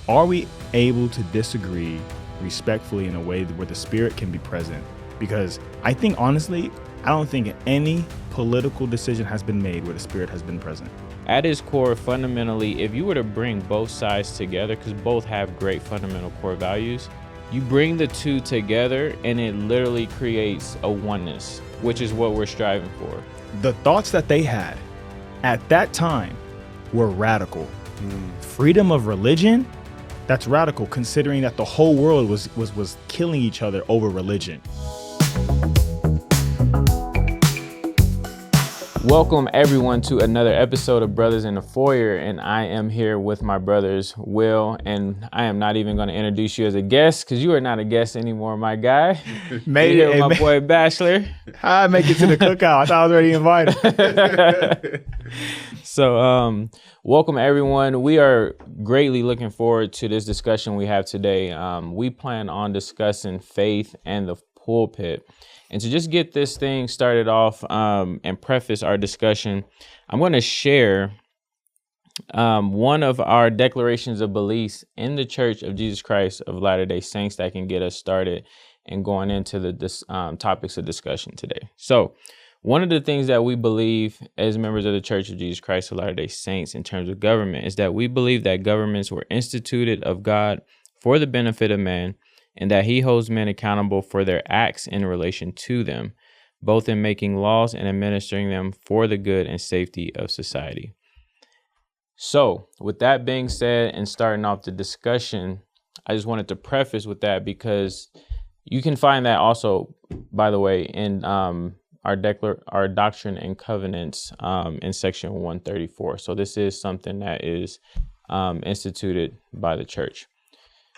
are we able to disagree respectfully in a way where the Spirit can be present? Because I think, honestly, I don't think any political decision has been made where the Spirit has been present. At its core, fundamentally, if you were to bring both sides together, because both have great fundamental core values, you bring the two together and it literally creates a oneness, which is what we're striving for. The thoughts that they had at that time were radical. Freedom of religion, that's radical, considering that the whole world was killing each other over religion. Welcome everyone to another episode of Brothers in the Foyer, and I am here with my brothers Will, and I am not even going to introduce you as a guest because you are not a guest anymore, my guy. Made You're here with my boy Bachelor. I make it to the cookout. I thought I was already invited. So, welcome everyone. We are greatly looking forward to this discussion we have today. We plan on discussing faith and the pulpit. And to just get this thing started off and preface our discussion, I'm going to share one of our declarations of beliefs in the Church of Jesus Christ of Latter-day Saints that can get us started and going into the topics of discussion today. So one of the things that we believe as members of the Church of Jesus Christ of Latter-day Saints in terms of government is that we believe that governments were instituted of God for the benefit of man, and that he holds men accountable for their acts in relation to them, both in making laws and administering them for the good and safety of society. So, with that being said and starting off the discussion, I just wanted to preface with that because you can find that also, by the way, in our Doctrine and Covenants in section 134. So this is something that is instituted by the church.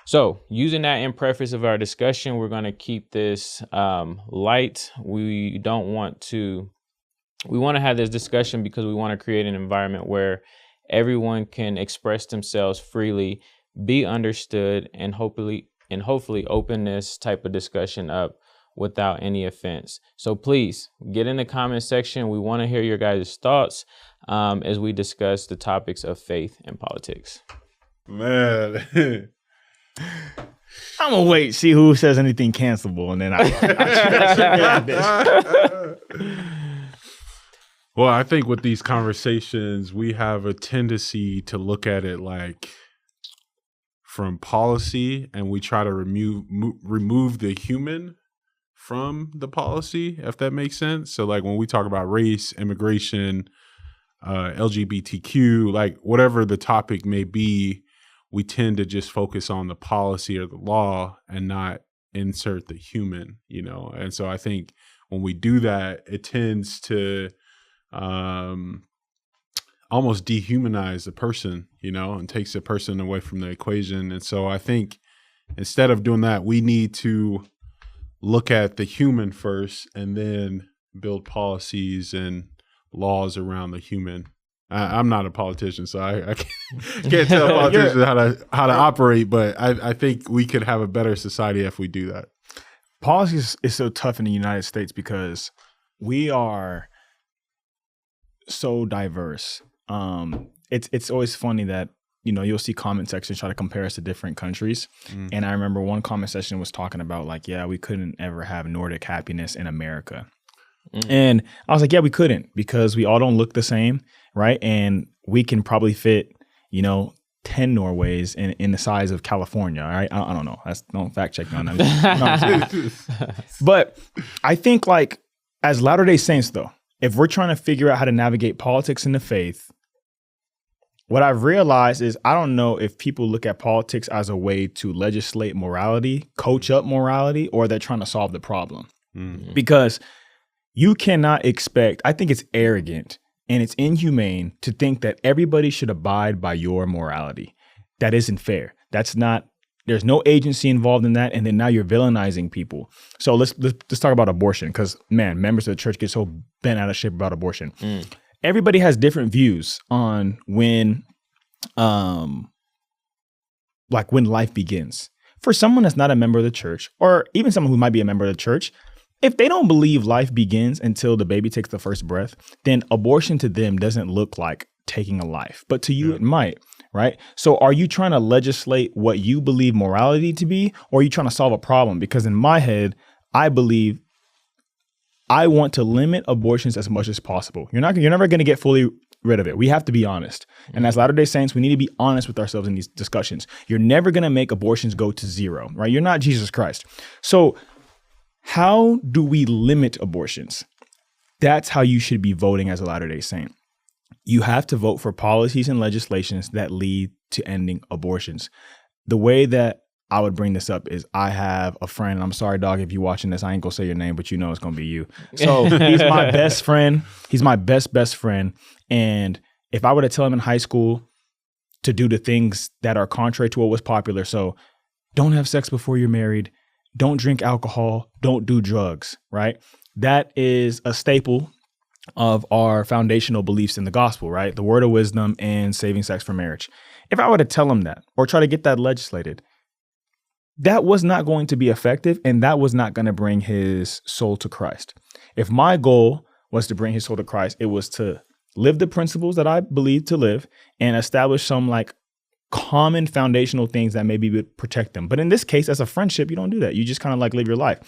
So using that in preface of our discussion, we're going to keep this light. We want to have this discussion because we want to create an environment where everyone can express themselves freely, be understood, and hopefully open this type of discussion up without any offense. So please get in the comment section. We want to hear your guys' thoughts as we discuss the topics of faith and politics. Man. I'm gonna wait, see who says anything cancelable, and then Well, I think with these conversations, we have a tendency to look at it like from policy, and we try to remove the human from the policy, if that makes sense. So like when we talk about race, immigration, LGBTQ, like whatever the topic may be, we tend to just focus on the policy or the law and not insert the human, And so I think when we do that, it tends to almost dehumanize the person, and takes the person away from the equation. And so I think instead of doing that, we need to look at the human first and then build policies and laws around the human. I'm not a politician, so I can't tell politicians how to operate, but I think we could have a better society if we do that. Policy is so tough in the United States because we are so diverse. It's always funny that you'll see comment sections try to compare us to different countries, and I remember one comment section was talking about like, yeah, we couldn't ever have Nordic happiness in America. And I was like, yeah, we couldn't because we all don't look the same, right? And we can probably fit, 10 Norways in the size of California, all right? I don't know. Don't fact check me on that. But I think like as Latter-day Saints, though, if we're trying to figure out how to navigate politics and the faith, what I've realized is I don't know if people look at politics as a way to legislate morality, coach up morality, or they're trying to solve the problem. Because you cannot expect, I think it's arrogant and it's inhumane to think that everybody should abide by your morality. That isn't fair. There's no agency involved in that. And then now you're villainizing people. So let's talk about abortion because, man, members of the church get so bent out of shape about abortion. Everybody has different views on when life begins. For someone that's not a member of the church, or even someone who might be a member of the church, if they don't believe life begins until the baby takes the first breath, then abortion to them doesn't look like taking a life. But to you, it might, right? So are you trying to legislate what you believe morality to be, or are you trying to solve a problem? Because in my head, I believe I want to limit abortions as much as possible. You're never going to get fully rid of it. We have to be honest. And as Latter-day Saints, we need to be honest with ourselves in these discussions. You're never going to make abortions go to zero, right? You're not Jesus Christ. So how do we limit abortions? That's how you should be voting as a Latter-day Saint. You have to vote for policies and legislations that lead to ending abortions. The way that I would bring this up is I have a friend. I'm sorry, dog, if you're watching this, I ain't gonna say your name, but you know it's gonna be you. So he's my best friend. He's my best friend. And if I were to tell him in high school to do the things that are contrary to what was popular, so don't have sex before you're married, don't drink alcohol, don't do drugs, right? That is a staple of our foundational beliefs in the gospel, right? The word of wisdom and saving sex for marriage. If I were to tell him that or try to get that legislated, that was not going to be effective, and that was not going to bring his soul to Christ. If my goal was to bring his soul to Christ, it was to live the principles that I believe to live and establish some like common foundational things that maybe would protect them. But in this case, as a friendship, you don't do that. You just kind of like live your life.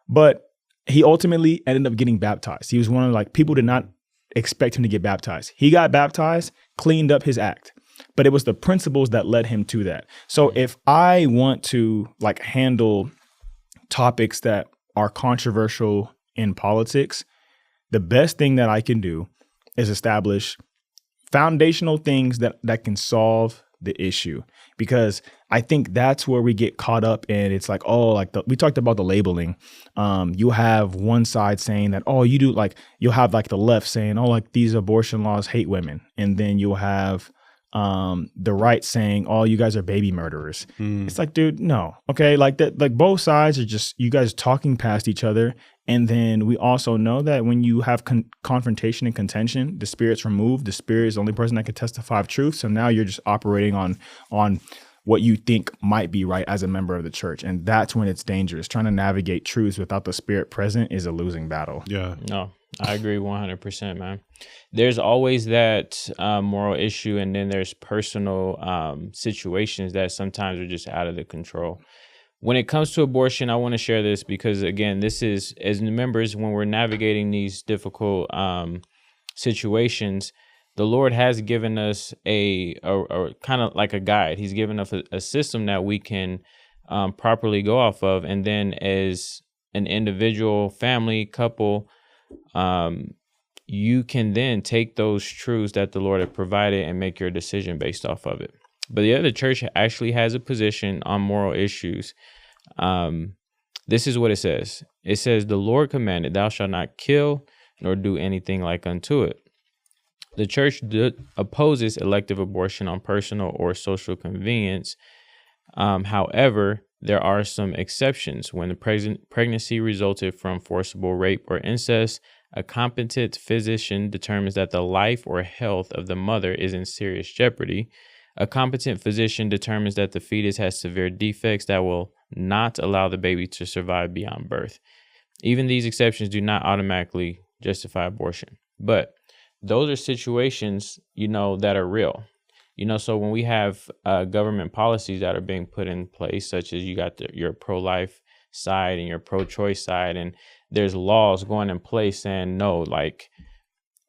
But he ultimately ended up getting baptized. He was one of like people did not expect him to get baptized. He got baptized, cleaned up his act. But it was the principles that led him to that. So if I want to like handle topics that are controversial in politics, the best thing that I can do is establish foundational things that can solve the issue. Because I think that's where we get caught up in. It's like, oh, like we talked about the labeling. You have one side saying that, oh, you do like, you'll have like the left saying, oh, like these abortion laws hate women. And then you'll have the right saying, oh, you guys are baby murderers. It's like, dude, no. Okay. Like that, like both sides are just you guys talking past each other. And then we also know that when you have confrontation and contention, the spirit's removed. The spirit is the only person that can testify of truth. So now you're just operating on what you think might be right as a member of the church. And that's when it's dangerous. Trying to navigate truths without the spirit present is a losing battle. Yeah. No, I agree 100%, man. There's always that moral issue, and then there's personal situations that sometimes are just out of the control. When it comes to abortion, I want to share this because, again, this is, as members, when we're navigating these difficult situations, the Lord has given us a kind of like a guide. He's given us a system that we can properly go off of. And then as an individual, family, couple, you can then take those truths that the Lord has provided and make your decision based off of it. But the other church actually has a position on moral issues. This is what it says. It says, the Lord commanded, thou shalt not kill nor do anything like unto it. The church opposes elective abortion on personal or social convenience. However, there are some exceptions. When the pregnancy resulted from forcible rape or incest, a competent physician determines that the life or health of the mother is in serious jeopardy. A competent physician determines that the fetus has severe defects that will not allow the baby to survive beyond birth. Even these exceptions do not automatically justify abortion. But those are situations, that are real. So when we have government policies that are being put in place, such as you got your pro-life side and your pro-choice side, and there's laws going in place saying no, like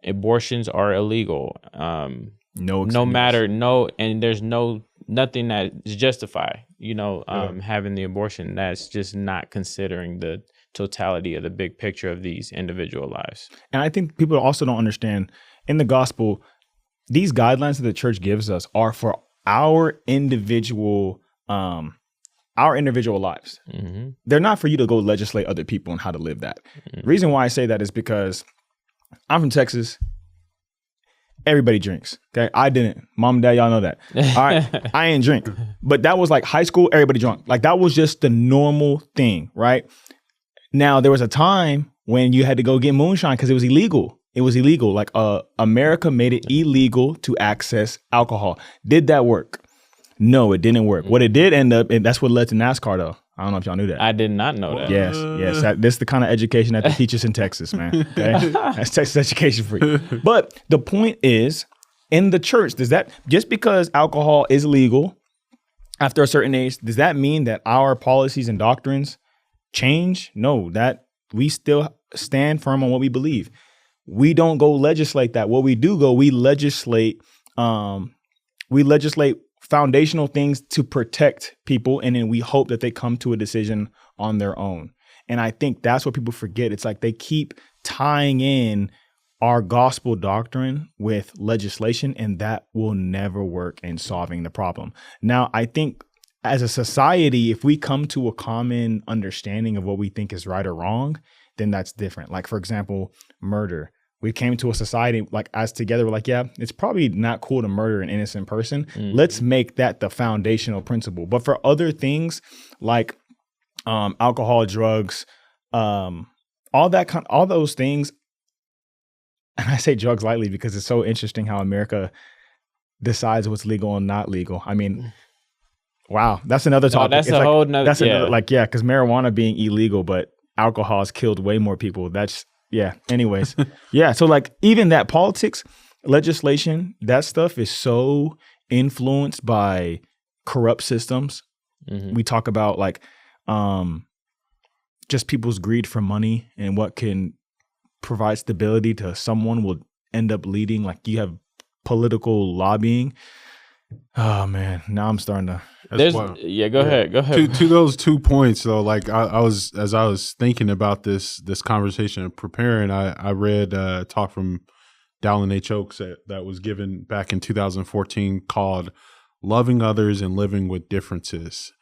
abortions are illegal. And there's nothing that is justified, having the abortion. That's just not considering the totality of the big picture of these individual lives. And I think people also don't understand in the gospel, these guidelines that the church gives us are for our individual lives. Mm-hmm. They're not for you to go legislate other people on how to live that. Mm-hmm. The reason why I say that is because I'm from Texas. Everybody drinks. Okay. I didn't. Mom and dad, y'all know that. All right. I ain't drink. But that was like high school, everybody drunk. Like that was just the normal thing, right? Now, there was a time when you had to go get moonshine because it was illegal. It was illegal. Like America made it illegal to access alcohol. Did that work? No, it didn't work. What it did end up, and that's what led to NASCAR though. I don't know if y'all knew that. I did not know that. Yes. This is the kind of education that they teach us in Texas, man. Okay? That's Texas education for you. But the point is, in the church, does that, just because alcohol is legal after a certain age, does that mean that our policies and doctrines change? No, that we still stand firm on what we believe. We don't go legislate that. What we do we legislate foundational things to protect people, and then we hope that they come to a decision on their own. And I think that's what people forget. It's like they keep tying in our gospel doctrine with legislation, and that will never work in solving the problem. Now, I think as a society, if we come to a common understanding of what we think is right or wrong, then that's different. Like, for example, murder. We came to a society like as together, we're like, yeah, it's probably not cool to murder an innocent person. Let's make that the foundational principle. But for other things like alcohol, drugs, all those things, and I say drugs lightly because it's so interesting how America decides what's legal and not legal. I mean, wow, that's another topic. That's a whole nother. Because marijuana being illegal, but alcohol has killed way more people. Anyways. Yeah. So like even that politics, legislation, that stuff is so influenced by corrupt systems. We talk about like just people's greed for money and what can provide stability to someone will end up leading. Like you have political lobbying. Oh man, now I'm starting to. Go ahead. To those 2 points though, like I was thinking about this conversation and preparing, I read a talk from Dallin H. Oaks that was given back in 2014 called "Loving Others and Living with Differences."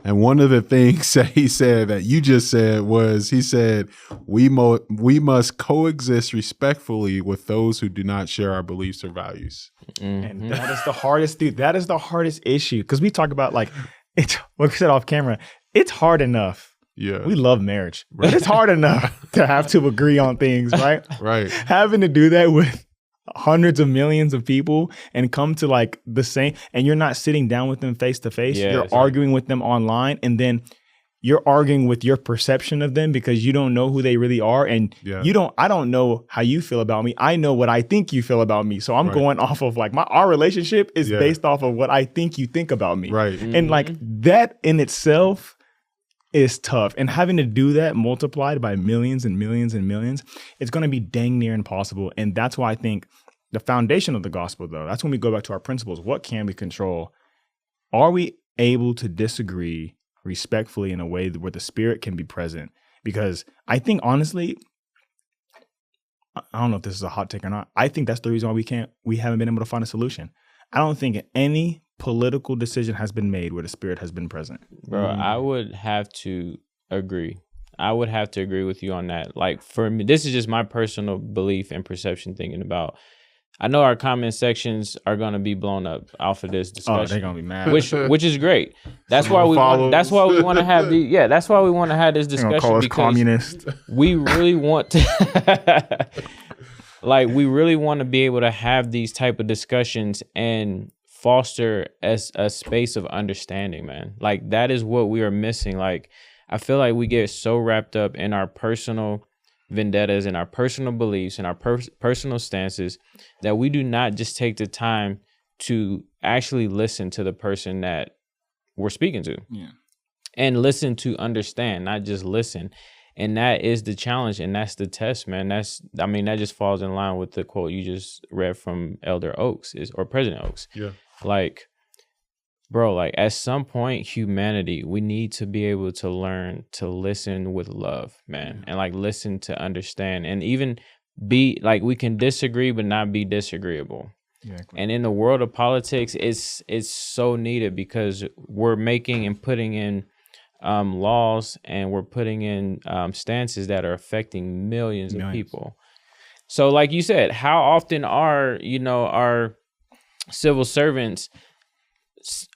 And one of the things that he said that you just said was, he said, we must coexist respectfully with those who do not share our beliefs or values. And that is the hardest, dude. That is the hardest issue. Because we talk about like, it's what we said off camera. It's hard enough. Yeah. We love marriage. Right. But it's hard enough to have to agree on things, right? Right. Having to do that with hundreds of millions of people and come to like the same, and you're not sitting down with them face to face. You're arguing with them online, and then you're arguing with your perception of them because you don't know who they really are. And I don't know how you feel about me. I know what I think you feel about me. So I'm going off of like our relationship is based off of what I think you think about me. Right. And like that in itself is tough. And having to do that multiplied by millions and millions and millions, it's going to be dang near impossible. And that's why I think the foundation of the gospel, though, that's when we go back to our principles. What can we control? Are we able to disagree respectfully in a way where the spirit can be present? Because I think, honestly, I don't know if this is a hot take or not. I think that's the reason why we haven't been able to find a solution. I don't think any political decision has been made where the spirit has been present. Bro, I would have to agree. I would have to agree with you on that. Like for me, this is just my personal belief and perception thinking about. I know our comment sections are going to be blown up off of this discussion. Oh, they're going to be mad. Which is great. That's why we want to have that's why we want to have this discussion, call us because communist. We really want to we really want to be able to have these type of discussions and foster as a space of understanding, man. Like that is what we are missing. Like I feel like we get so wrapped up in our personal vendettas and our personal beliefs and our personal stances that we do not just take the time to actually listen to the person that we're speaking to and listen to understand, not just listen. And that is the challenge, and that's the test, man. That just falls in line with the quote you just read from Elder Oaks or President Oaks. Yeah. Like, bro, like at some point, humanity, we need to be able to learn to listen with love, man. And like listen to understand, and even be like, we can disagree, but not be disagreeable. Exactly. And in the world of politics, it's so needed because we're making and putting in laws, and we're putting in stances that are affecting millions of people. So like you said, how often are, our civil servants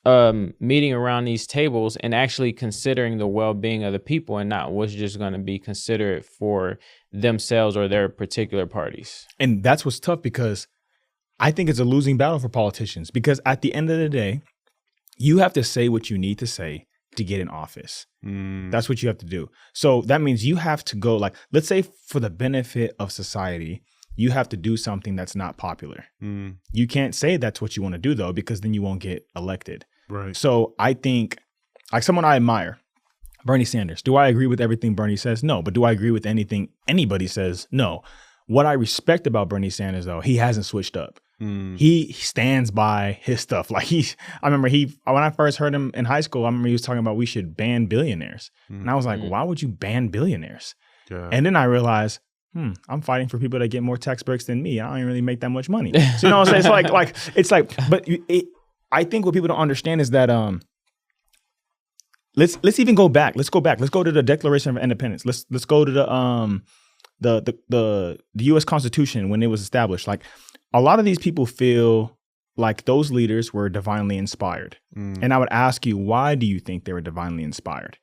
meeting around these tables and actually considering the well-being of the people and not what's just going to be considered for themselves or their particular parties? And that's what's tough, because I think it's a losing battle for politicians, because at the end of the day, you have to say what you need to say to get in office. That's what you have to do. So that means you have to go, like, let's say for the benefit of society, you have to do something that's not popular. Mm. You can't say that's what you want to do though, because then you won't get elected. Right. So I think, like someone I admire, Bernie Sanders. Do I agree with everything Bernie says? No. But do I agree with anything anybody says? No. What I respect about Bernie Sanders though, he hasn't switched up. He stands by his stuff. Like I remember when I first heard him in high school, I remember he was talking about we should ban billionaires. And I was like, why would you ban billionaires? Yeah. And then I realized, I'm fighting for people that get more tax breaks than me. I don't even really make that much money. So you know what I'm saying? But I think what people don't understand is that let's even go back. Let's go back. Let's go to the Declaration of Independence. Let's go to the U.S. Constitution when it was established. Like a lot of these people feel like those leaders were divinely inspired. And I would ask you, why do you think they were divinely inspired?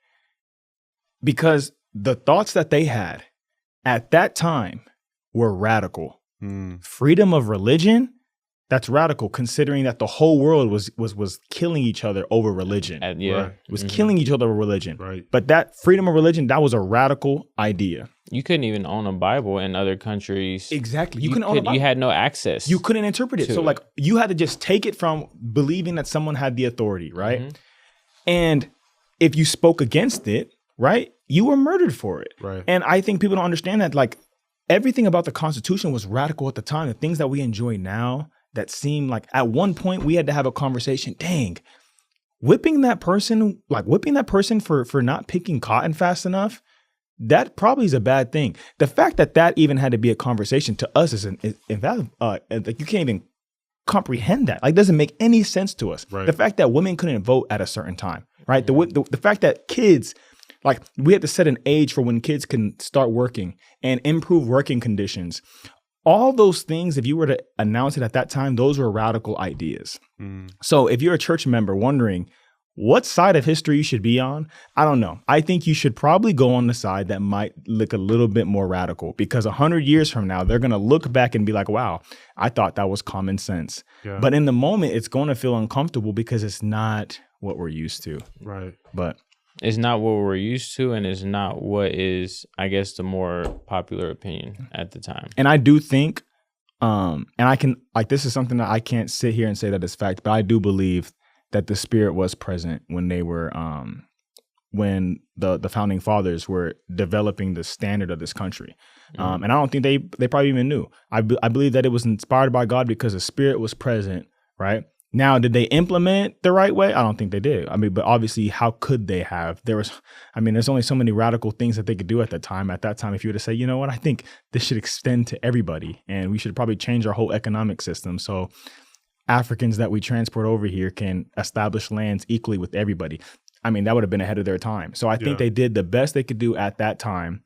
Because the thoughts that they had at that time were radical. Freedom of religion, that's radical, considering that the whole world was killing each other over religion. Right. Was killing each other over religion. Right. But that freedom of religion, that was a radical idea. You couldn't even own a Bible in other countries. Exactly. You couldn't own a Bible. You had no access. You couldn't interpret it. So like you had to just take it from believing that someone had the authority, right? And if you spoke against it, right, you were murdered for it. Right. And I think people don't understand that, like, everything about the Constitution was radical at the time. The things that we enjoy now that seem like at one point we had to have a conversation. Dang, whipping that person for not picking cotton fast enough, that probably is a bad thing. The fact that even had to be a conversation to us is invalid. Like you can't even comprehend that. Like, doesn't make any sense to us. Right. The fact that women couldn't vote at a certain time, right? The fact that kids, like, we had to set an age for when kids can start working and improve working conditions. All those things, if you were to announce it at that time, those were radical ideas. So if you're a church member wondering what side of history you should be on, I don't know. I think you should probably go on the side that might look a little bit more radical, because 100 years from now, they're going to look back and be like, wow, I thought that was common sense. Yeah. But in the moment, it's going to feel uncomfortable because it's not what we're used to. Right. But it's not what we're used to, and it's not what is, I guess, the more popular opinion at the time. And I do think, and I can, like, this is something that I can't sit here and say that it's fact, but I do believe that the Spirit was present when they were, when the founding fathers were developing the standard of this country. And I don't think they probably even knew. I believe that it was inspired by God because the Spirit was present, right? Now, did they implement it the right way? I don't think they did. I mean, but obviously, how could they have? There's only so many radical things that they could do at that time. At that time, if you were to say, you know what, I think this should extend to everybody, and we should probably change our whole economic system so Africans that we transport over here can establish lands equally with everybody. I mean, that would have been ahead of their time. So I think they did the best they could do at that time,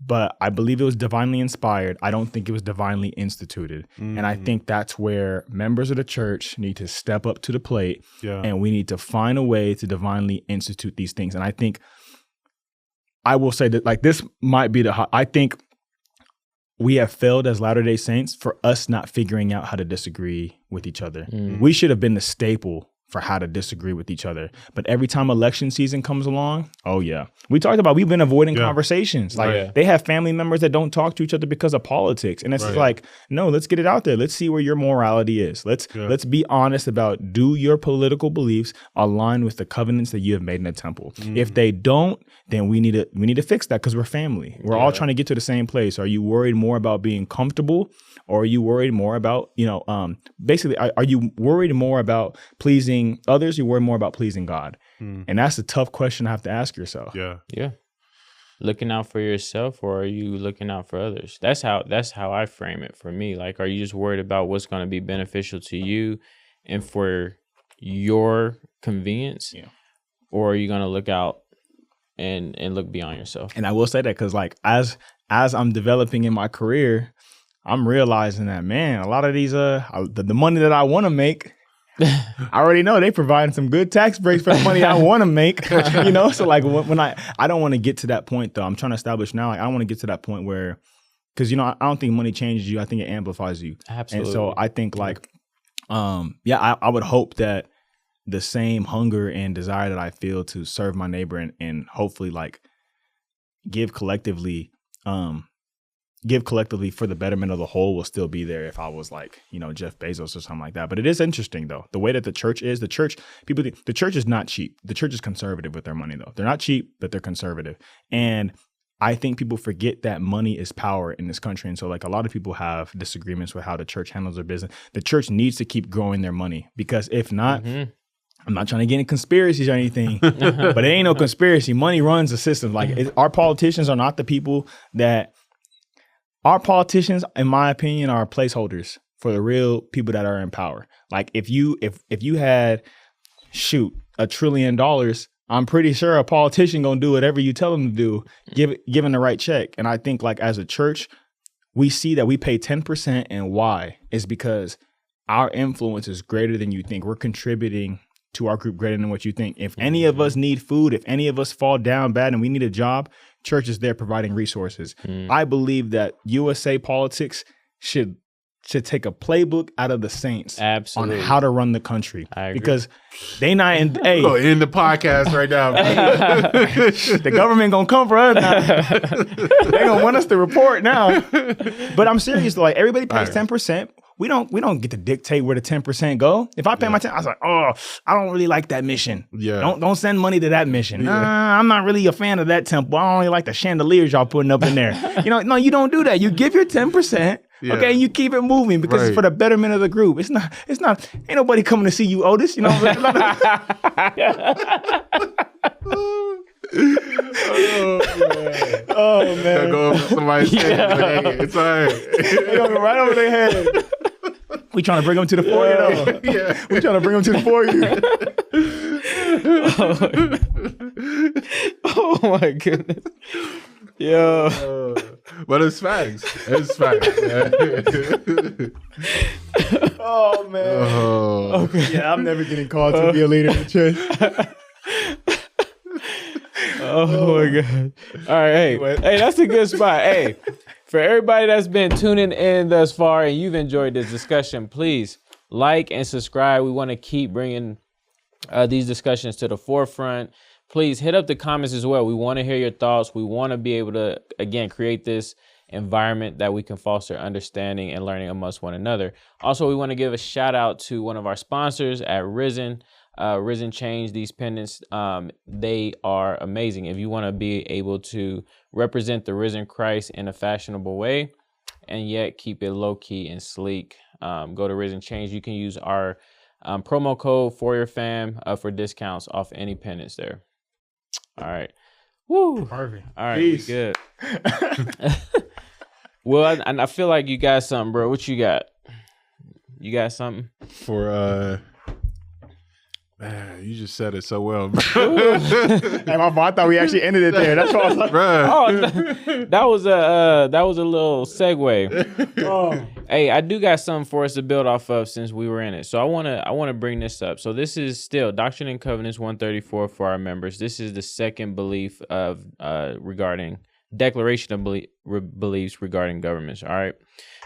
but I believe it was divinely inspired. I don't think it was divinely instituted. And I think that's where members of the church need to step up to the plate, and we need to find a way to divinely institute these things. And I think I will say that, like, this might be I think we have failed as Latter-day Saints for us not figuring out how to disagree with each other. We should have been the staple for how to disagree with each other. But every time election season comes along, oh yeah. We talked about, we've been avoiding conversations. Like they have family members that don't talk to each other because of politics. And it's just like, no, let's get it out there. Let's see where your morality is. Let's be honest about, do your political beliefs align with the covenants that you have made in the temple? If they don't, then we need to fix that, because we're family. We're all trying to get to the same place. Are you worried more about being comfortable, or are you worried more about, basically, are you worried more about pleasing others? You worry more about pleasing God? And that's a tough question to have to ask yourself. Yeah. Looking out for yourself, or are you looking out for others? That's how I frame it for me. Like, are you just worried about what's going to be beneficial to you and for your convenience? Or are you going to look out and look beyond yourself? And I will say that because, like, as I'm developing in my career, I'm realizing that, man, a lot of these the money that I want to make, I already know they providing some good tax breaks for the money I want to make, So like, when I don't want to get to that point though. I'm trying to establish now, like, I want to get to that point where, because I don't think money changes you. I think it amplifies you. Absolutely. And so I think, like, I would hope that the same hunger and desire that I feel to serve my neighbor and hopefully, like, give collectively, give collectively for the betterment of the whole will still be there if I was like, Jeff Bezos or something like that. But it is interesting though, the way that the church is. The church is not cheap. The church is conservative with their money though. They're not cheap, but they're conservative. And I think people forget that money is power in this country. And so like a lot of people have disagreements with how the church handles their business. The church needs to keep growing their money, because if not, I'm not trying to get into conspiracies or anything, but it ain't no conspiracy. Money runs the system. Like our politicians are not the people that, our politicians, in my opinion, are placeholders for the real people that are in power. Like if you had, $1 trillion, I'm pretty sure a politician gonna do whatever you tell them to do, given the right check. And I think like as a church, we see that we pay 10%, and why is because our influence is greater than you think. We're contributing to our group greater than what you think. If any of us need food, if any of us fall down bad and we need a job, church is there providing resources. I believe that USA politics should take a playbook out of the saints on how to run the country. I agree. Because they not in. Hey, go end the podcast right now. The government gonna come for us now. They gonna want us to report now. But I'm serious though. Like everybody pays 10%. We don't get to dictate where the 10% go. If I pay my 10, I was like, oh, I don't really like that mission. Yeah. Don't send money to that mission. Yeah. I'm not really a fan of that temple. I don't really like the chandeliers y'all putting up in there. No, you don't do that. You give your 10%. Yeah. Okay, you keep it moving because it's for the betterment of the group. It's not, ain't nobody coming to see you, Otis. Oh man. Oh man. Go over somebody's head. Hey, it's all right. They gonna go right over their head. We trying to bring them to the foyer though. Yeah. We trying to bring them to the foyer. Oh my goodness. Yo. But it's facts. It's facts. Oh man. Okay. Yeah, I'm never getting called to be a leader in the church. Oh my God. All right. Hey, that's a good spot. Hey, for everybody that's been tuning in thus far and you've enjoyed this discussion, please like and subscribe. We want to keep bringing these discussions to the forefront. Please hit up the comments as well. We want to hear your thoughts. We want to be able to, again, create this environment that we can foster understanding and learning amongst one another. Also, we want to give a shout out to one of our sponsors at Risen. Risen Change, these pendants, they are amazing. If you want to be able to represent the risen Christ in a fashionable way and yet keep it low key and sleek, go to Risen Change. You can use our promo code FOYERFAM for discounts off any pendants there. All right. Woo. Perfect. All right. Peace. Good. Well, I feel like you got something, bro. What you got? You got something? For man, you just said it so well, bro. Hey, my fault. I thought we actually ended it there. That's what I was like, bro. That was a little segue. Oh. Hey, I do got something for us to build off of since we were in it. So I wanna bring this up. So this is still Doctrine and Covenants 134 for our members. This is the second belief of regarding declaration of beliefs regarding governments. All right.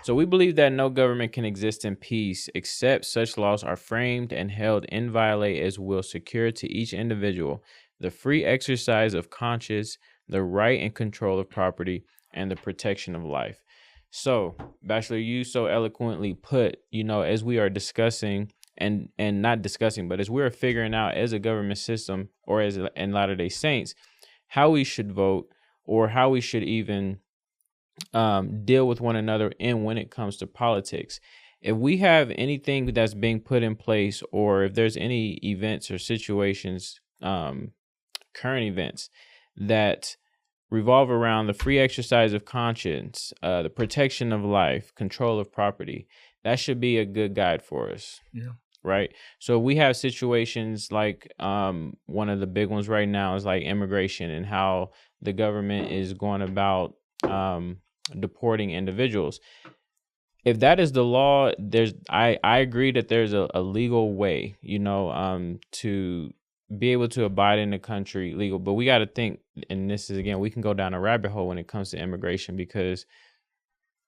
So we believe that no government can exist in peace except such laws are framed and held inviolate as will secure to each individual the free exercise of conscience, the right and control of property, and the protection of life. So, Bachelor, you so eloquently put, as we are discussing and not discussing, but as we're figuring out as a government system or as in Latter-day Saints, how we should vote or how we should even deal with one another when it comes to politics. If we have anything that's being put in place, or if there's any events or situations, current events that revolve around the free exercise of conscience, the protection of life, control of property, that should be a good guide for us. Yeah. Right. So we have situations like one of the big ones right now is like immigration and how the government is going about deporting individuals. If that is the law, I agree that there's a legal way, to be able to abide in the country legal. But we got to think, and this is, again, we can go down a rabbit hole when it comes to immigration, because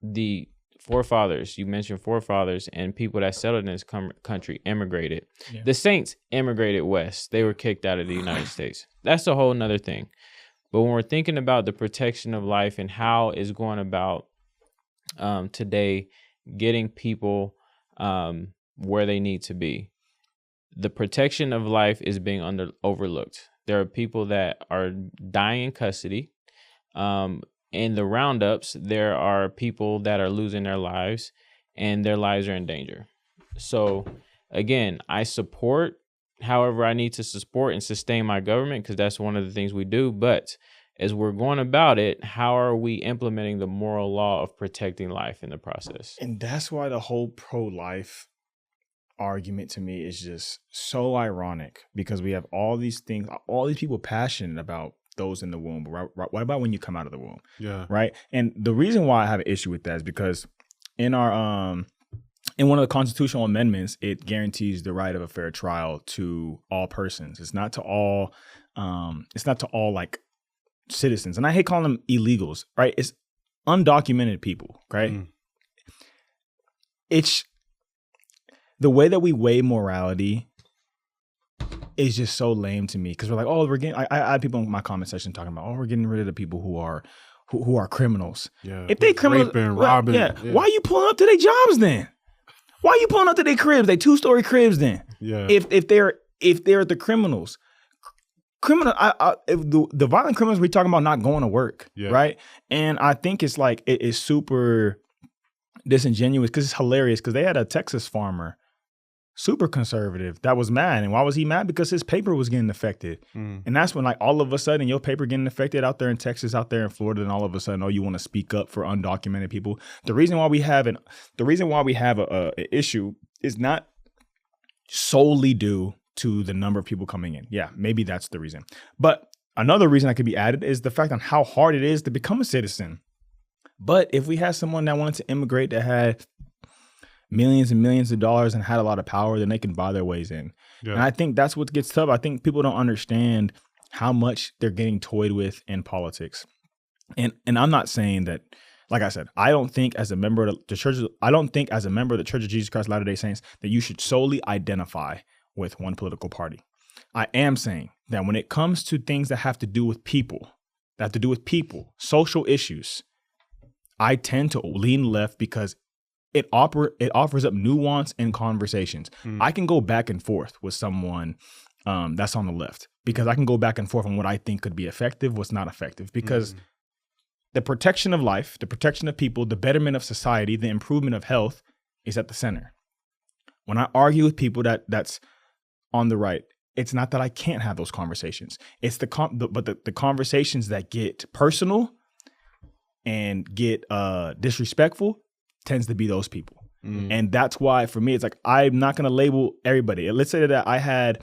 the forefathers, you mentioned forefathers and people that settled in this country immigrated. Yeah. The Saints immigrated west. They were kicked out of the United States. That's a whole nother thing. But when we're thinking about the protection of life and how it's going about today, getting people where they need to be. The protection of life is being overlooked. There are people that are dying in custody. In the roundups, there are people that are losing their lives, and their lives are in danger. So, again, I support however I need to support and sustain my government, because that's one of the things we do. But as we're going about it, how are we implementing the moral law of protecting life in the process? And that's why the whole pro-life argument to me is just so ironic, because we have all these things, all these people passionate about those in the womb. What about when you come out of the womb? Yeah. Right. And the reason why I have an issue with that is because in our in one of the constitutional amendments, it guarantees the right of a fair trial to all persons. It's not to all like citizens. And I hate calling them illegals, right? It's undocumented people, right? It's the way that we weigh morality is just so lame to me, because we're like, oh, we're getting. I had people in my comment section talking about, oh, we're getting rid of the people who are criminals. Yeah. If they criminals, raping, robbing. Yeah. Why are you pulling up to their jobs then? Why are you pulling up to their cribs? They 2-story cribs then. Yeah. If they're the criminals. If the violent criminals, we're talking about not going to work, right? And I think it's like it is super disingenuous, because it's hilarious, because they had a Texas farmer, super conservative, that was mad. And why was he mad? Because his paper was getting affected. And that's when, like, all of a sudden your paper getting affected out there in Texas, out there in Florida, and all of a sudden, oh, you want to speak up for undocumented people. The reason why we have a issue is not solely due to the number of people coming in. Yeah, maybe that's the reason. But another reason that could be added is the fact on how hard it is to become a citizen. But if we had someone that wanted to immigrate that had millions and millions of dollars and had a lot of power, then they can buy their ways in. Yeah. And I think that's what gets tough. I think people don't understand how much they're getting toyed with in politics. And I'm not saying that, like I said, I don't think as a member of the Church of Jesus Christ of Latter-day Saints that you should solely identify with one political party. I am saying that when it comes to things that have to do with people, social issues, I tend to lean left, because it offers up nuance in conversations. I can go back and forth with someone that's on the left, because I can go back and forth on what I think could be effective, what's not effective, because the protection of life, the protection of people, the betterment of society, the improvement of health is at the center. When I argue with people that's on the right, it's not that I can't have those conversations. It's the conversations that get personal and get disrespectful tends to be those people. And that's why, for me, it's like, I'm not going to label everybody. Let's say that I had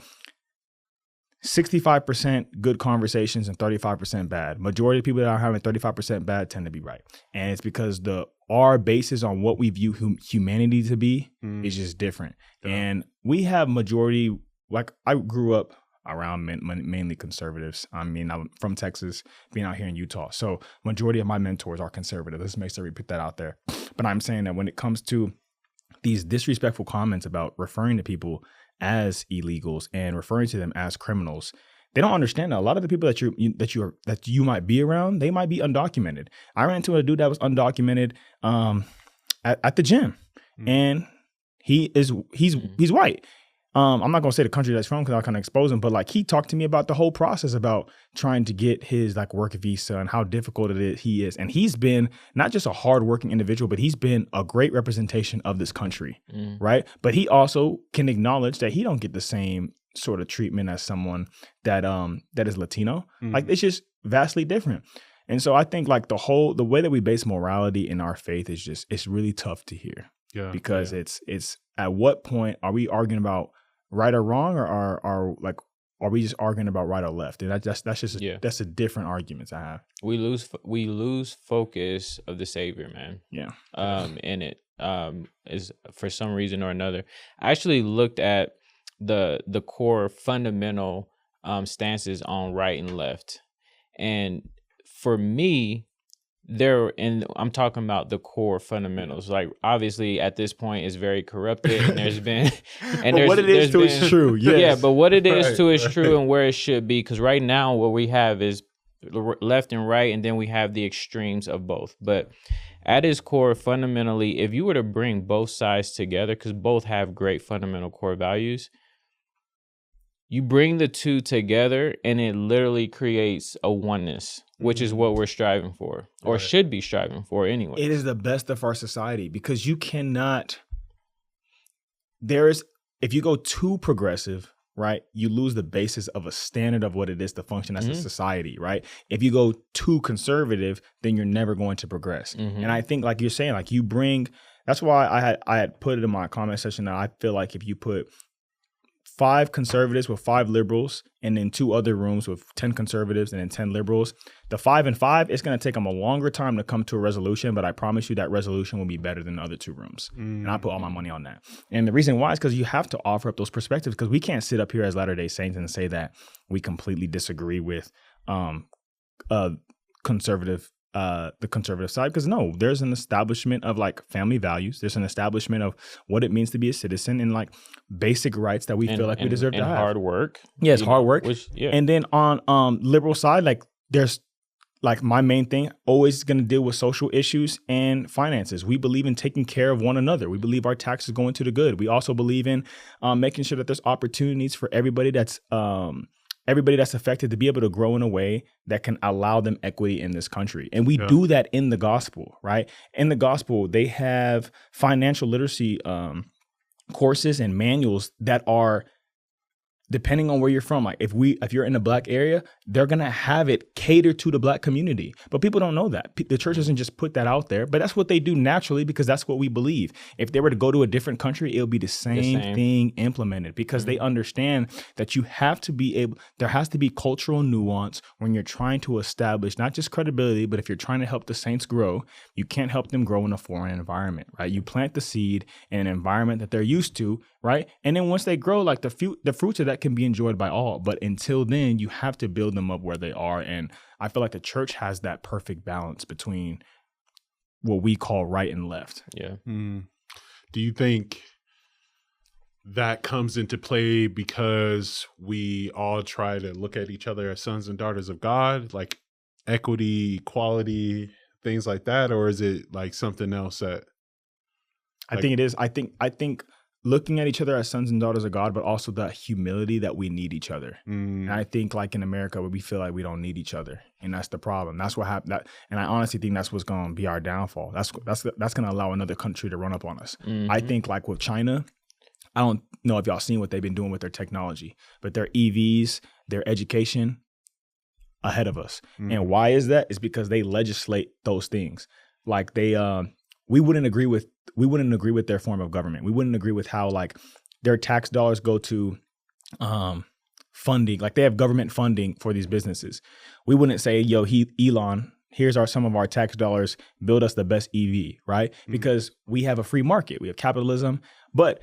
65% good conversations and 35% bad. Majority of people that are having 35% bad tend to be right. And it's because our basis on what we view humanity to be is just different. Yeah. And we have majority, like, I grew up around mainly conservatives. I mean, I'm from Texas, being out here in Utah. So majority of my mentors are conservative. Let's make sure we put that out there. But I'm saying that when it comes to these disrespectful comments about referring to people as illegals and referring to them as criminals, they don't understand that a lot of the people that you might be around, they might be undocumented. I ran into a dude that was undocumented at the gym, and he's white. I'm not gonna say the country that's from, because I'll kind of expose him, but like, he talked to me about the whole process about trying to get his like work visa and how difficult he is. And he's been not just a hardworking individual, but he's been a great representation of this country, right? But he also can acknowledge that he don't get the same sort of treatment as someone that is Latino. Like, it's just vastly different. And so I think like the way that we base morality in our faith is just, it's really tough to hear. Yeah. Because it's at what point are we arguing about right or wrong, or are we just arguing about right or left? And that's just a different arguments I have. We lose focus of the Savior, man. Yeah. In it is for some reason or another. I actually looked at the core fundamental stances on right and left, and for me, I'm talking about the core fundamentals. Like, obviously at this point it's very corrupted, and there's been and but what it is to is true. Yes. Yeah, but what it is to is true, and where it should be. Because right now what we have is left and right, and then we have the extremes of both. But at its core, fundamentally, if you were to bring both sides together, because both have great fundamental core values, you bring the two together and it literally creates a oneness, which is what we're striving for, or should be striving for anyway. It is the best of our society, because you cannot, if you go too progressive, right, you lose the basis of a standard of what it is to function as a society, right? If you go too conservative, then you're never going to progress. And I think, like you're saying, like that's why I had put it in my comment section that I feel like if you put 5 conservatives with 5 liberals and then 2 other rooms with 10 conservatives and then 10 liberals, the 5 and 5, it's going to take them a longer time to come to a resolution, but I promise you that resolution will be better than the other 2 rooms. And I put all my money on that. And the reason why is because you have to offer up those perspectives, because we can't sit up here as Latter-day Saints and say that we completely disagree with the conservative side, because no, there's an establishment of like family values. There's an establishment of what it means to be a citizen and like basic rights that we feel like we deserve to have. And hard work. Yes, hard work. And then on liberal side, like there's like my main thing always going to deal with social issues and finances. We believe in taking care of one another. We believe our taxes go into the good. We also believe in making sure that there's opportunities for everybody that's affected to be able to grow in a way that can allow them equity in this country. And we do that in the gospel, right? In the gospel, they have financial literacy courses and manuals that are, depending on where you're from, like if you're in a Black area, they're going to have it catered to the Black community. But people don't know that. The church doesn't just put that out there, but that's what they do naturally, because that's what we believe. If they were to go to a different country, it'll be the same thing implemented, because they understand that there has to be cultural nuance when you're trying to establish not just credibility, but if you're trying to help the saints grow, you can't help them grow in a foreign environment, right? You plant the seed in an environment that they're used to, right? And then once they grow, like the fruits of that can be enjoyed by all. But until then, you have to build them up where they are. And I feel like the church has that perfect balance between what we call right and left. Yeah. Do you think that comes into play because we all try to look at each other as sons and daughters of God, like equity, equality, things like that? Or is it like something else that? I think it is. I think looking at each other as sons and daughters of God, but also the humility that we need each other. And I think like in America, we feel like we don't need each other. And that's the problem. That's what happened. And I honestly think that's what's going to be our downfall. That's going to allow another country to run up on us. I think like with China, I don't know if y'all seen what they've been doing with their technology, but their EVs, their education, ahead of us. And why is that? It's because they legislate those things. Like we wouldn't agree with their form of government. We wouldn't agree with how like their tax dollars go to funding. Like they have government funding for these businesses. We wouldn't say, yo, Elon, here's some of our tax dollars, build us the best EV, right? Because we have a free market. We have capitalism. But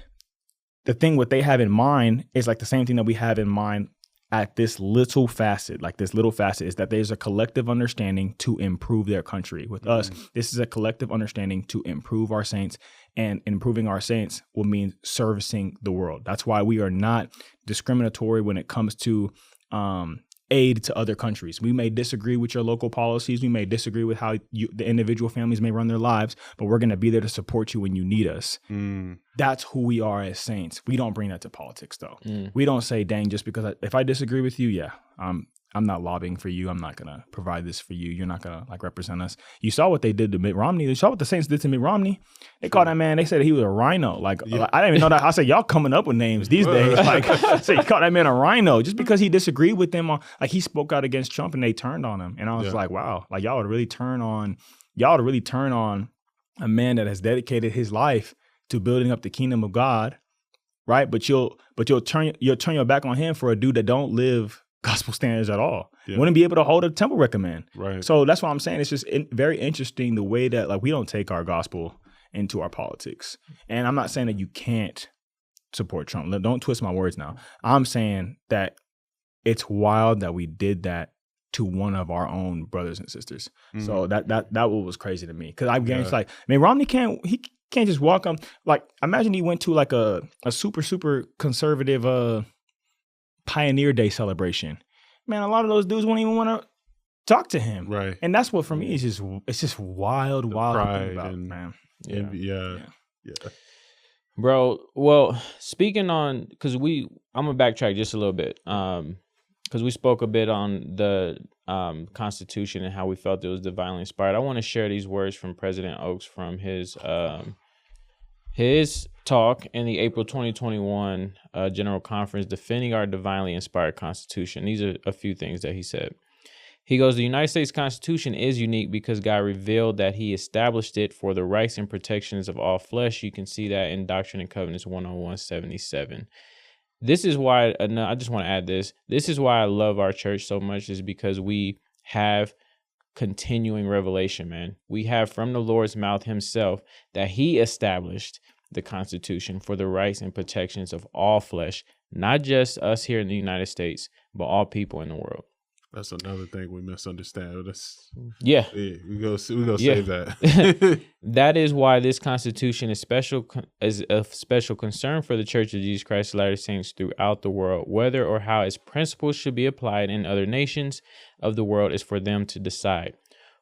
the thing what they have in mind is like the same thing that we have in mind at this little facet. Like this little facet is that there's a collective understanding to improve their country. With us, this is a collective understanding to improve our saints, and improving our saints will mean servicing the world. That's why we are not discriminatory when it comes to aid to other countries. We may disagree with your local policies. We may disagree with how the individual families may run their lives, but we're going to be there to support you when you need us. That's who we are as saints. We don't bring that to politics, though. We don't say, dang, just because if I disagree with you, I'm not lobbying for you. I'm not going to provide this for you. You're not going to like represent us. You saw what they did to Mitt Romney. You saw what the Saints did to Mitt Romney. They called that man. They said he was a rhino. Like, I didn't even know that. I said, y'all coming up with names these days. Like, so you called that man a rhino just because he disagreed with them on, like he spoke out against Trump and they turned on him. And I was like, wow, like y'all would really turn on a man that has dedicated his life to building up the kingdom of God, right? But you'll turn your back on him for a dude that don't live gospel standards at all. Wouldn't be able to hold a temple recommend. Right. So that's what I'm saying. It's just very interesting the way that like we don't take our gospel into our politics. And I'm not saying that you can't support Trump. Don't twist my words now. I'm saying that it's wild that we did that to one of our own brothers and sisters. So that what was crazy to me. Because I guarantee like, I mean, Romney can't just walk on. Like, imagine he went to like a super, super conservative Pioneer Day celebration. Man, a lot of those dudes won't even want to talk to him. Right. And that's what for me is just wild to think about, man. Yeah. Bro, well, speaking on, because I'm gonna backtrack just a little bit, because we spoke a bit on the Constitution and how we felt it was divinely inspired. I want to share these words from President Oaks from his talk in the April 2021 General Conference defending our divinely inspired Constitution. These are a few things that he said. He goes, the United States Constitution is unique because God revealed that he established it for the rights and protections of all flesh. You can see that in Doctrine and Covenants 101-77. This is why, I just want to add this. This is why I love our church so much, is because we have continuing revelation, man. We have from the Lord's mouth himself that he established the Constitution for the rights and protections of all flesh, not just us here in the United States, but all people in the world. That's another thing we misunderstand. We go save that. That is why this Constitution is a special concern for the Church of Jesus Christ of Latter-day Saints throughout the world. Whether or how its principles should be applied in other nations of the world is for them to decide.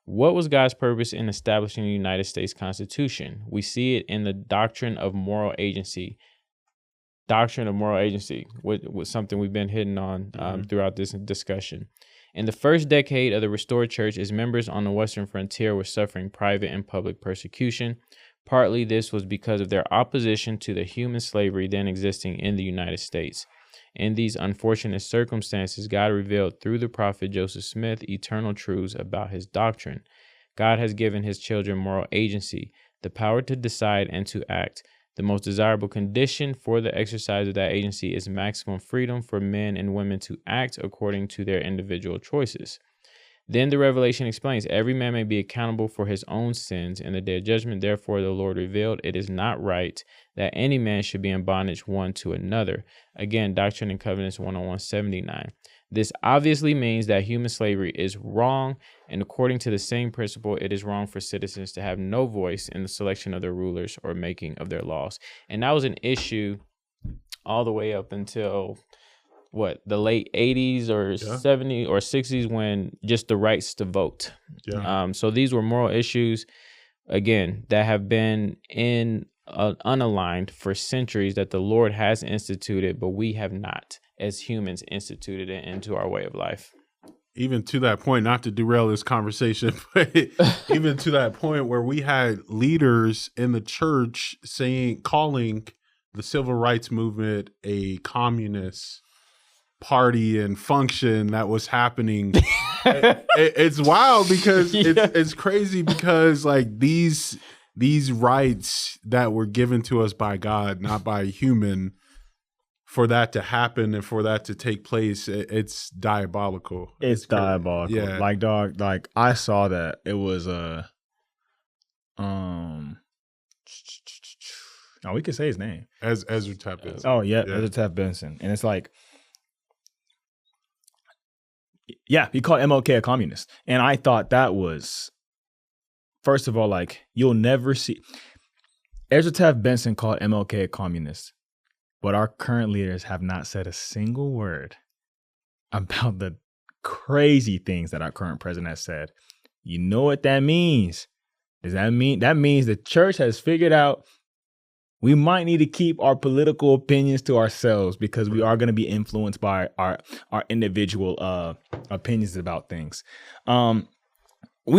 What was God's purpose in establishing the United States Constitution? We see it in the doctrine of moral agency. Doctrine of moral agency was something we've been hitting on throughout this discussion. In the first decade of the restored church, its members on the western frontier were suffering private and public persecution. Partly this was because of their opposition to the human slavery then existing in the United States. In these unfortunate circumstances, God revealed through the prophet Joseph Smith eternal truths about his doctrine. God has given his children moral agency, the power to decide and to act. The most desirable condition for the exercise of that agency is maximum freedom for men and women to act according to their individual choices. Then the revelation explains, every man may be accountable for his own sins in the day of judgment. Therefore, the Lord revealed, it is not right that any man should be in bondage one to another. Again, Doctrine and Covenants 101-79. This obviously means that human slavery is wrong, and according to the same principle, it is wrong for citizens to have no voice in the selection of their rulers or making of their laws. And that was an issue all the way up until the late 80s or 70s or 60s, when just the rights to vote. So these were moral issues, again, that have been unaligned for centuries, that the Lord has instituted, but we have not, as humans, instituted it into our way of life. Even to that point, not to derail this conversation, but even to that point where we had leaders in the church calling the civil rights movement a communist party and function that was happening. It's wild because it's crazy, because like these rights that were given to us by God, not by a human, for that to happen and for that to take place, it's diabolical. It's diabolical. Yeah. Like, dog, like I saw that it was we could say his name. Ezra Taft Benson. Oh yeah, Ezra Taft Benson. And it's like, yeah, he called MLK a communist. And I thought that was, first of all, like, you'll never see. Ezra Taft Benson called MLK a communist, but our current leaders have not said a single word about the crazy things that our current president has said. You know what that means? Does that mean that means the church has figured out we might need to keep our political opinions to ourselves, because we are going to be influenced by our individual opinions about things. We're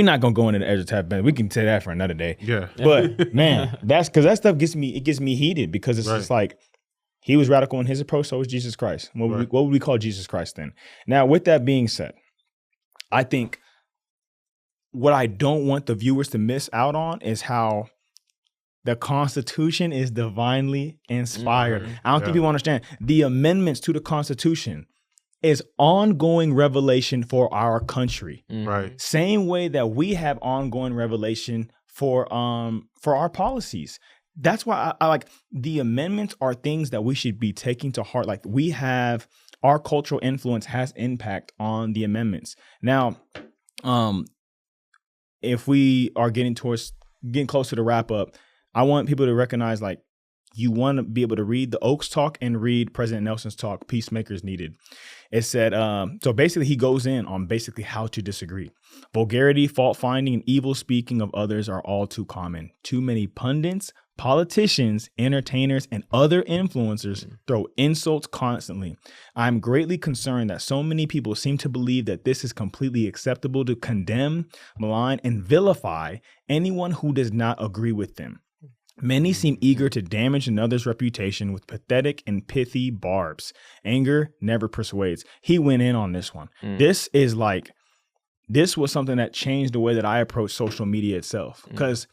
not going to go into the Ezra Taft Benson. We can say that for another day. Yeah. But man, that's because that stuff gets me heated, because it's just like, he was radical in his approach, so was Jesus Christ. What would we call Jesus Christ then? Now, with that being said, I think what I don't want the viewers to miss out on is how the Constitution is divinely inspired. I don't think people understand. The amendments to the Constitution is ongoing revelation for our country. Right. Same way that we have ongoing revelation for our policies. That's why I like the amendments are things that we should be taking to heart. Like, we have, our cultural influence has impact on the amendments. Now, if we are getting close to the wrap up, I want people to recognize, like, You want to be able to read the Oaks talk and read President Nelson's talk, Peacemakers Needed. It said, so basically he goes in on basically how to disagree. Vulgarity, fault finding, and evil speaking of others are all too common. Too many pundits, politicians, entertainers, and other influencers throw insults constantly. I'm greatly concerned that so many people seem to believe that this is completely acceptable to condemn, malign, and vilify anyone who does not agree with them. Many seem eager to damage another's reputation with pathetic and pithy barbs. Anger never persuades. He went in on this one. This was something that changed the way that I approach social media itself. Because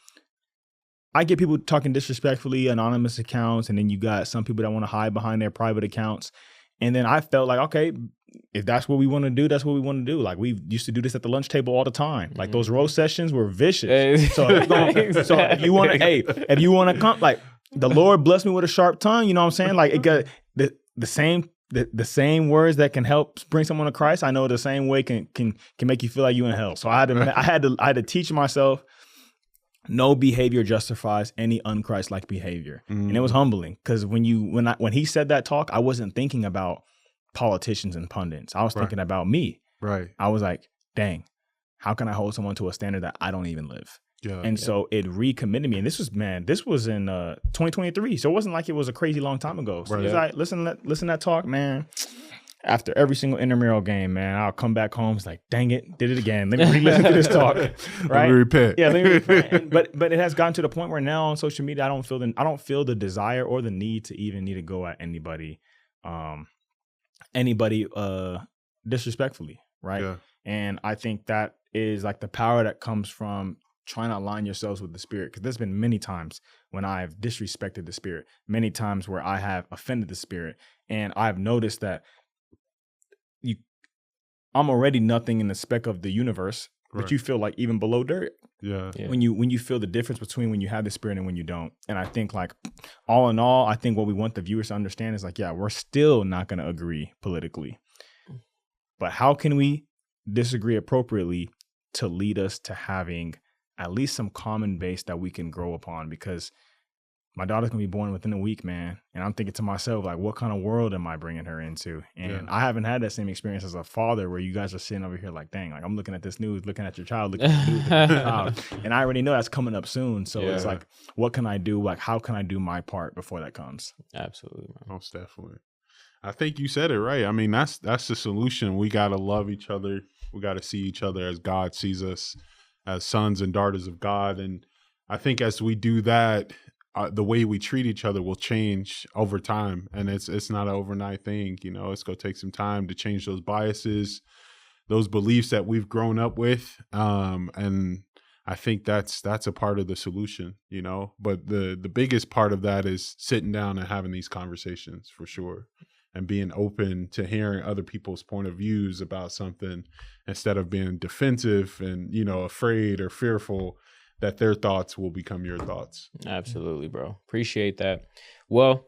I get people talking disrespectfully, anonymous accounts, and then you got some people that want to hide behind their private accounts. And then I felt like, okay, if that's what we want to do, that's what we want to do. Like, we used to do this at the lunch table all the time. Like, those roast sessions were vicious. So if you want to, if you want to come, like, the Lord blessed me with a sharp tongue. You know what I'm saying? Like, it got the same words that can help bring someone to Christ. I know the same way can make you feel like you in hell. So I had to teach myself. No behavior justifies any unchrist-like behavior. And it was humbling because when he said that talk, I wasn't thinking about politicians and pundits. I was thinking about me. Right. I was like, dang, how can I hold someone to a standard that I don't even live? So it recommitted me. And this was in 2023. So it wasn't like it was a crazy long time ago. So it's like, listen to that talk, man. After every single intramural game, man, I'll come back home. It's like, dang it, did it again. Let me re-listen to this talk. Right? Let me repent. Yeah, let me repent. But it has gotten to the point where now on social media, I don't feel the desire or the need to go at anybody disrespectfully, right? Yeah. And I think that is like the power that comes from trying to align yourselves with the Spirit. Because there's been many times when I've disrespected the Spirit, many times where I have offended the Spirit, and I've noticed that I'm already nothing in the speck of the universe, but you feel like even below dirt. Yeah. When you feel the difference between when you have the Spirit and when you don't. And I think, like, all in all, I think what we want the viewers to understand is, like, yeah, we're still not going to agree politically, but how can we disagree appropriately to lead us to having at least some common base that we can grow upon? Because my daughter's gonna be born within a week, man. And I'm thinking to myself, like, what kind of world am I bringing her into? And I haven't had that same experience as a father where you guys are sitting over here like, dang, like, I'm looking at this news, looking at your child, looking at your child. And I already know that's coming up soon. So it's like, what can I do? Like, how can I do my part before that comes? Absolutely, man. Most definitely. I think you said it right. I mean, that's the solution. We got to love each other. We got to see each other as God sees us, as sons and daughters of God. And I think as we do that, the way we treat each other will change over time. And it's not an overnight thing. You know, it's going to take some time to change those biases, those beliefs that we've grown up with. And I think that's a part of the solution, you know, but the biggest part of that is sitting down and having these conversations, for sure, and being open to hearing other people's point of views about something instead of being defensive and, you know, afraid or fearful that their thoughts will become your thoughts. Absolutely, bro. Appreciate that. Well,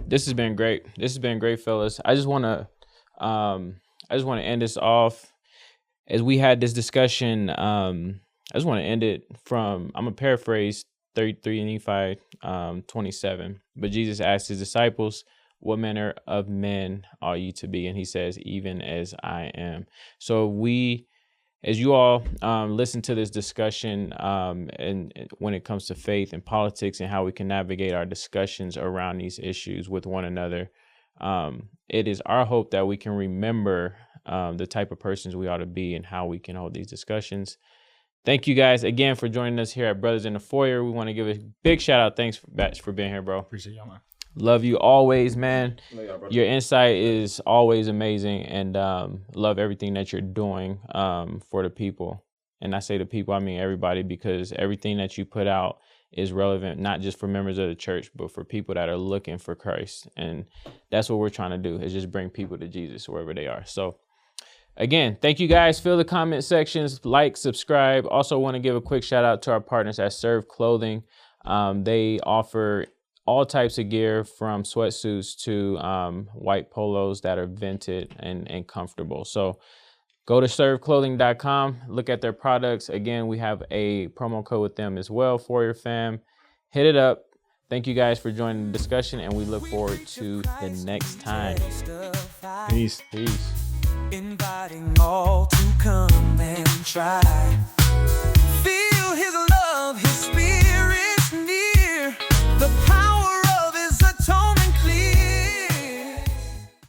this has been great. This has been great, fellas. I just want to end this off as we had this discussion. I just want to end it from, I'm going to paraphrase 33 Nephi 27. But Jesus asked his disciples, what manner of men are you to be? And he says, even as I am. So as you all listen to this discussion and when it comes to faith and politics and how we can navigate our discussions around these issues with one another, it is our hope that we can remember the type of persons we ought to be and how we can hold these discussions. Thank you guys again for joining us here at Brothers in the Foyer. We want to give a big shout out. Thanks, Batch, for being here, bro. Appreciate y'all, man. Love you always, man. Your insight is always amazing, and love everything that you're doing for the people. And I say the people, I mean everybody, because everything that you put out is relevant, not just for members of the church, but for people that are looking for Christ. And that's what we're trying to do, is just bring people to Jesus wherever they are. So again, thank you guys. Fill the comment sections, like, subscribe. Also want to give a quick shout out to our partners at Serve Clothing. They offer all types of gear, from sweatsuits to white polos that are vented and comfortable. So go to serveclothing.com, look at their products. Again, we have a promo code with them as well, Foyer fam. Hit it up. Thank you guys for joining the discussion, and we look forward to the next time. Peace. Peace. Inviting all to come and try.